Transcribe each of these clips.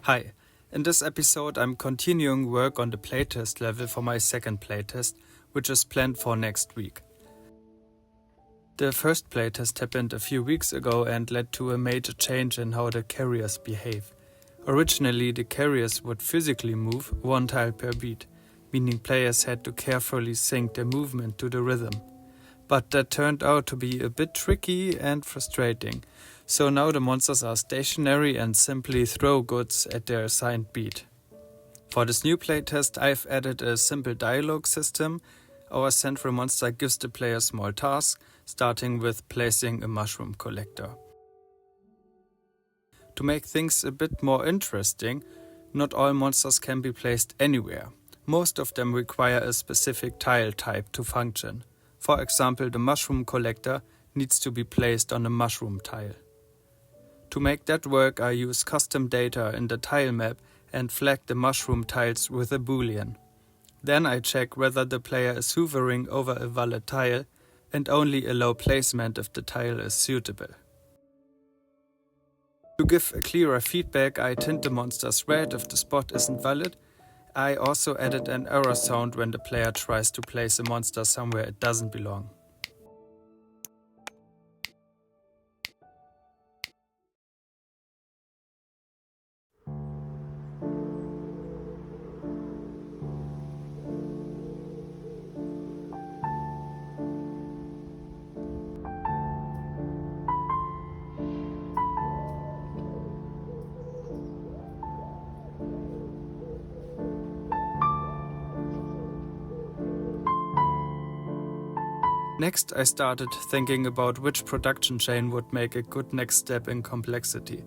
Hi, in this episode I'm continuing work on the playtest level for my second playtest, which is planned for next week. The first playtest happened a few weeks ago and led to a major change in how the carriers behave. Originally, the carriers would physically move one tile per beat, meaning players had to carefully sync their movement to the rhythm. But that turned out to be a bit tricky and frustrating, so now the monsters are stationary and simply throw goods at their assigned beat. For this new playtest, I've added a simple dialogue system. Our central monster gives the player small tasks, starting with placing a mushroom collector. To make things a bit more interesting, not all monsters can be placed anywhere. Most of them require a specific tile type to function. For example, the mushroom collector needs to be placed on a mushroom tile. To make that work, I use custom data in the tile map and flag the mushroom tiles with a boolean. Then I check whether the player is hovering over a valid tile and only allow placement if the tile is suitable. To give a clearer feedback, I tint the monsters red if the spot isn't valid. I also added an error sound when the player tries to place a monster somewhere it doesn't belong. Next, I started thinking about which production chain would make a good next step in complexity.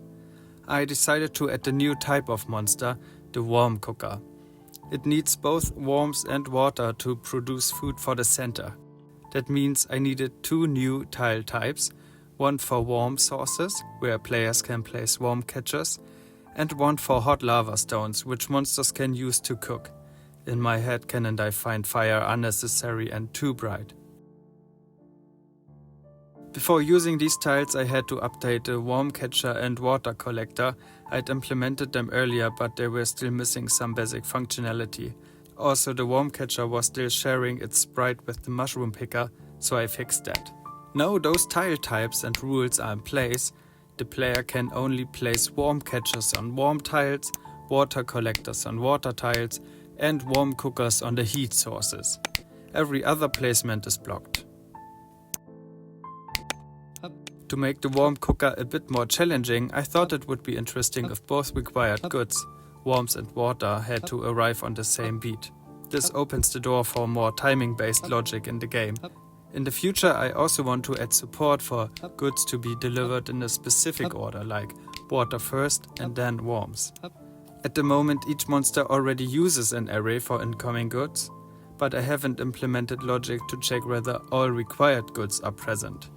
I decided to add a new type of monster, the worm cooker. It needs both worms and water to produce food for the center. That means I needed two new tile types, one for worm sources, where players can place worm catchers, and one for hot lava stones, which monsters can use to cook. In my head canon I find fire unnecessary and too bright. Before using these tiles, I had to update the worm catcher and water collector. I'd implemented them earlier, but they were still missing some basic functionality. Also, the worm catcher was still sharing its sprite with the mushroom picker, so I fixed that. Now those tile types and rules are in place. The player can only place worm catchers on worm tiles, water collectors on water tiles, and worm cookers on the heat sources. Every other placement is blocked. To make the worm cooker a bit more challenging, I thought it would be interesting if both required goods, worms and water, had to arrive on the same beat. This opens the door for more timing-based logic in the game. In the future, I also want to add support for goods to be delivered in a specific order, like water first and then worms. At the moment, each monster already uses an array for incoming goods, but I haven't implemented logic to check whether all required goods are present.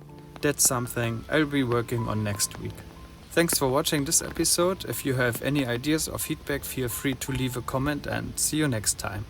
That's something I'll be working on next week. Thanks for watching this episode. If you have any ideas or feedback, feel free to leave a comment and see you next time.